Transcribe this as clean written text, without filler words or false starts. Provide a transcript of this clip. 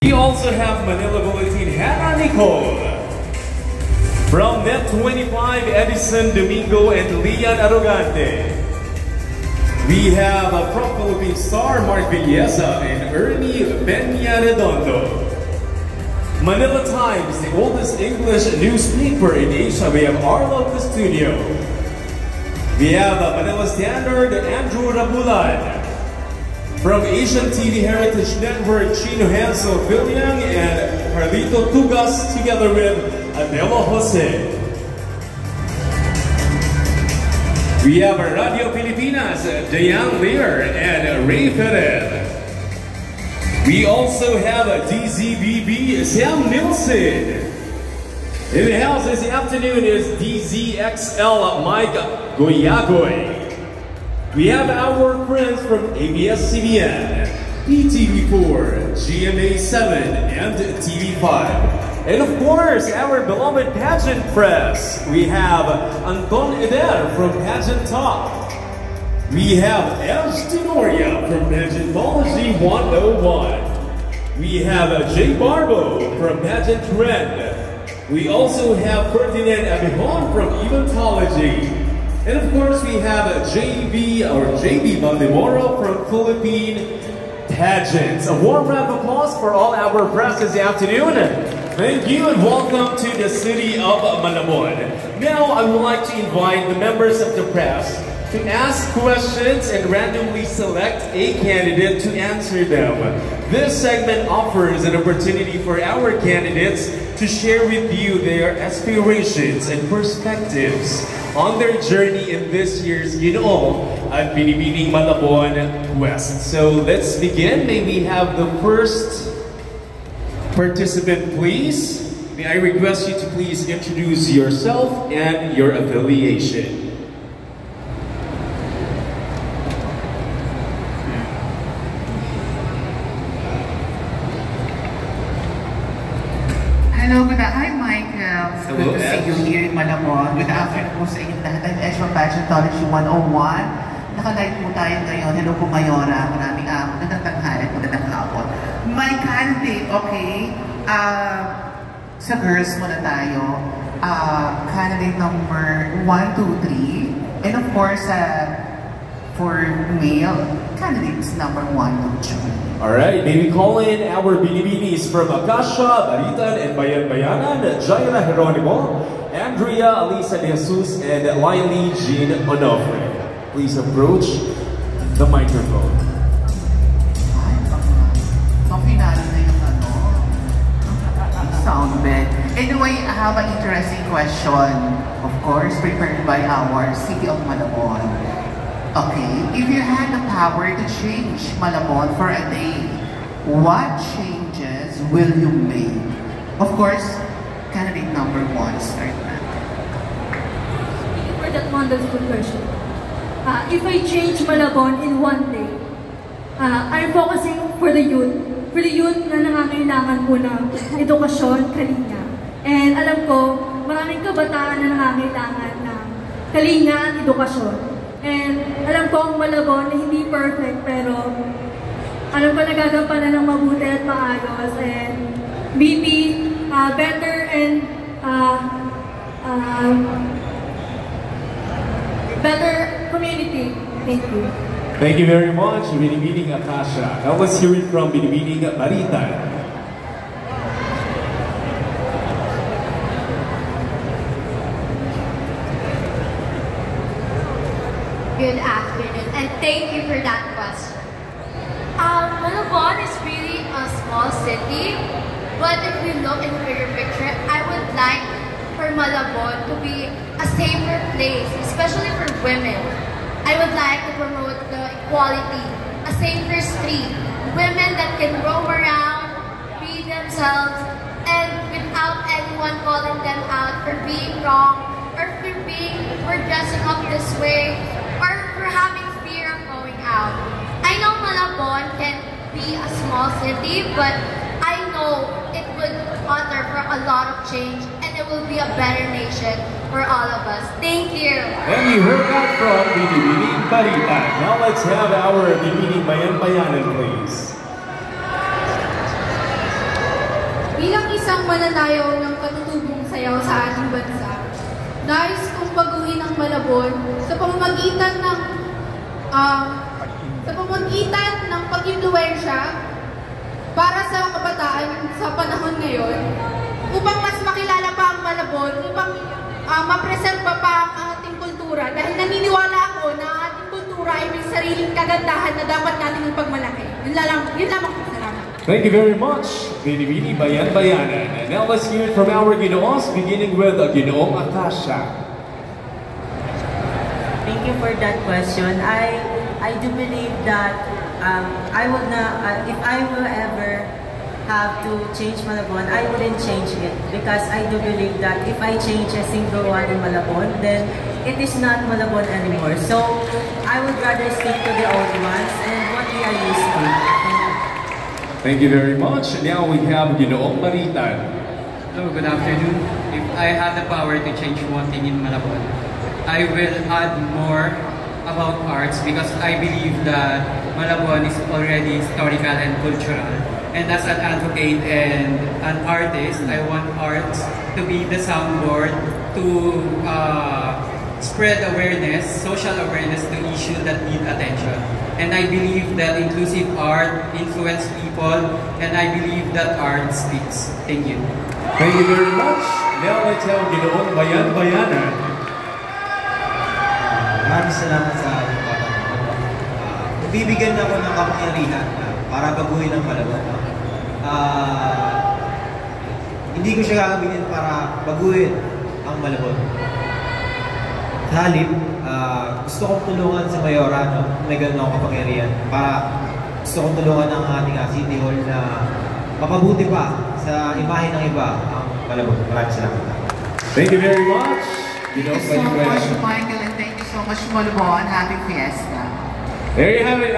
We also have Manila Bulletin Hannah Nicole. From Net 25, Edison Domingo and Lian Arrogante. We have from Philippine Star, Mark Villesa and Ernie Benya Redondo. Manila Times, the oldest English newspaper in Asia. We have Arlo the studio. We have Manila Standard, Andrew Rabulan. From Asian TV Heritage Network, Chino Hansel Villiang and Carlito Tugas together with Adela Jose. We have Radio Pilipinas, Dayan Lear and Ray Ferrer. We also have DZBB, Sam Nilsson. In the house this afternoon is DZXL, Mike Goyagoy. We have our friends from ABS-CBN, ETV4, GMA7, and TV5. And of course, our beloved pageant press. We have Anton Eder from Pageant Talk. We have Els Tenoria from Pageantology 101. We have Jay Barbo from Pageant Trend. We also have Ferdinand Abihon from Eventology. And of course, we have JB Valdemoro from Philippine Pageants. A warm round of applause for all our press this afternoon. Thank you and welcome to the city of Malabon. Now, I would like to invite the members of the press to ask questions and randomly select a candidate to answer them. This segment offers an opportunity for our candidates to share with you their aspirations and perspectives on their journey in this year's at Binibining Malabon West. So let's begin. May we have the first participant, please? May I request you to please introduce yourself and your affiliation. Hello, I'm Michael. It's Hello, good to see you here in Malabon. Good afternoon po sa inyong lahat. I'm Edge from Pageantology 101. Naka-live po tayo ngayon. Hello po, Mayora. Maraming magandang tanghali at magandang hapon. My candidate, okay? Sa girls muna tayo. Candidate number 1, 2, 3. And of course, for male, candidates number 1, 2, 3. Alright, may we call in our binibinis from Acacia, Baritan, and Bayan-Bayanan, Jaira Geronimo, Andrea Alisa De Jesus, and Lily Jean Onofre. Please approach the microphone. Finale na yung sound bed. Anyway, I have an interesting question. Of course, prepared by our City of Malabon. Okay, if you had the power to change Malabon for a day, what changes will you make? Of course, candidate number 1, start na. For that wonderful question. If I change Malabon in one day, I'm focusing for the youth. For the youth na nangangailangan po ng edukasyon, kalinga. And alam ko, maraming kabataan na nangangailangan ng kalinga at edukasyon. And alam ko ang Malabon na hindi perfect, pero alam ko nagagampanan ng mabuti at maayos. And maybe better and better community. Thank you. Thank you very much, Binibining Acacia. Now let's hear it from Binibining Baritan. Good afternoon, and thank you for that question. Malabon is really a small city, but if we look in the bigger picture, I would like for Malabon to be a safer place, especially for women. I would like to promote the equality, a safer street, women that can roam around, be themselves, and without anyone calling them out for being wrong, or for dressing up this way, or for having fear of going out. I know Malabon can be a small city, but I know it would utter for a lot of change, and it will be a better nation for all of us. Thank you. And you heard that from Binibining Baritan. Now let's have our Binibining Bayan-Bayanan, please. bilang isang mananayaw ng katutubong sayaw sa ating bansa, nais kong baguhin ang Malabon sa pamamagitan ng pag-impluwensya para sa kabataan sa panahon ngayon, upang mas makilala pa ang Malabon, upang ma-preserve pa ang ating kultura. Dahil naniniwala ako na ang ating kultura ay may sariling kagandahan na dapat natin ipagmalaki. Yun lamang po. Salamat. Thank you very much, Bini-Bini Bayan-Bayanan. And now let's hear it from our Ginoos, beginning with Ginoong Akasha. Thank you for that question. I do believe that if I will ever have to change Malabon, I wouldn't change it because I do believe that if I change a single one in Malabon, then it is not Malabon anymore. So I would rather stick to the old ones and what we are used to. Thank you very much. Now we have Ginoong Maritan. Hello, good afternoon. If I had the power to change one thing in Malabon, I will add more about arts because I believe that Malabon is already historical and cultural. And as an advocate and an artist, I want arts to be the soundboard to spread awareness, social awareness to issues that need attention. And I believe that inclusive art influences people, and I believe that art speaks. Thank you. Thank you very much. Now let's have Ginoong Bayan-Bayanan. Maraming salamat sa inyong katanungan. Bibigyan ako ng kapangyarihan para baguhin ang Malabon. Hindi ko siya gagawin para baguhin ang Malabon. Sa halip, gusto kong tulungan sa Mayora, may ganun akong kapangyarihan, para gusto kong tulungan ang ating City Hall na mapabuti pa sa imahe ng iba ang Malabon. Maraming salamat. Thank you very much. Thank you so much, Michael, and thank you so much, Malabon. Happy Fiesta. There you have it.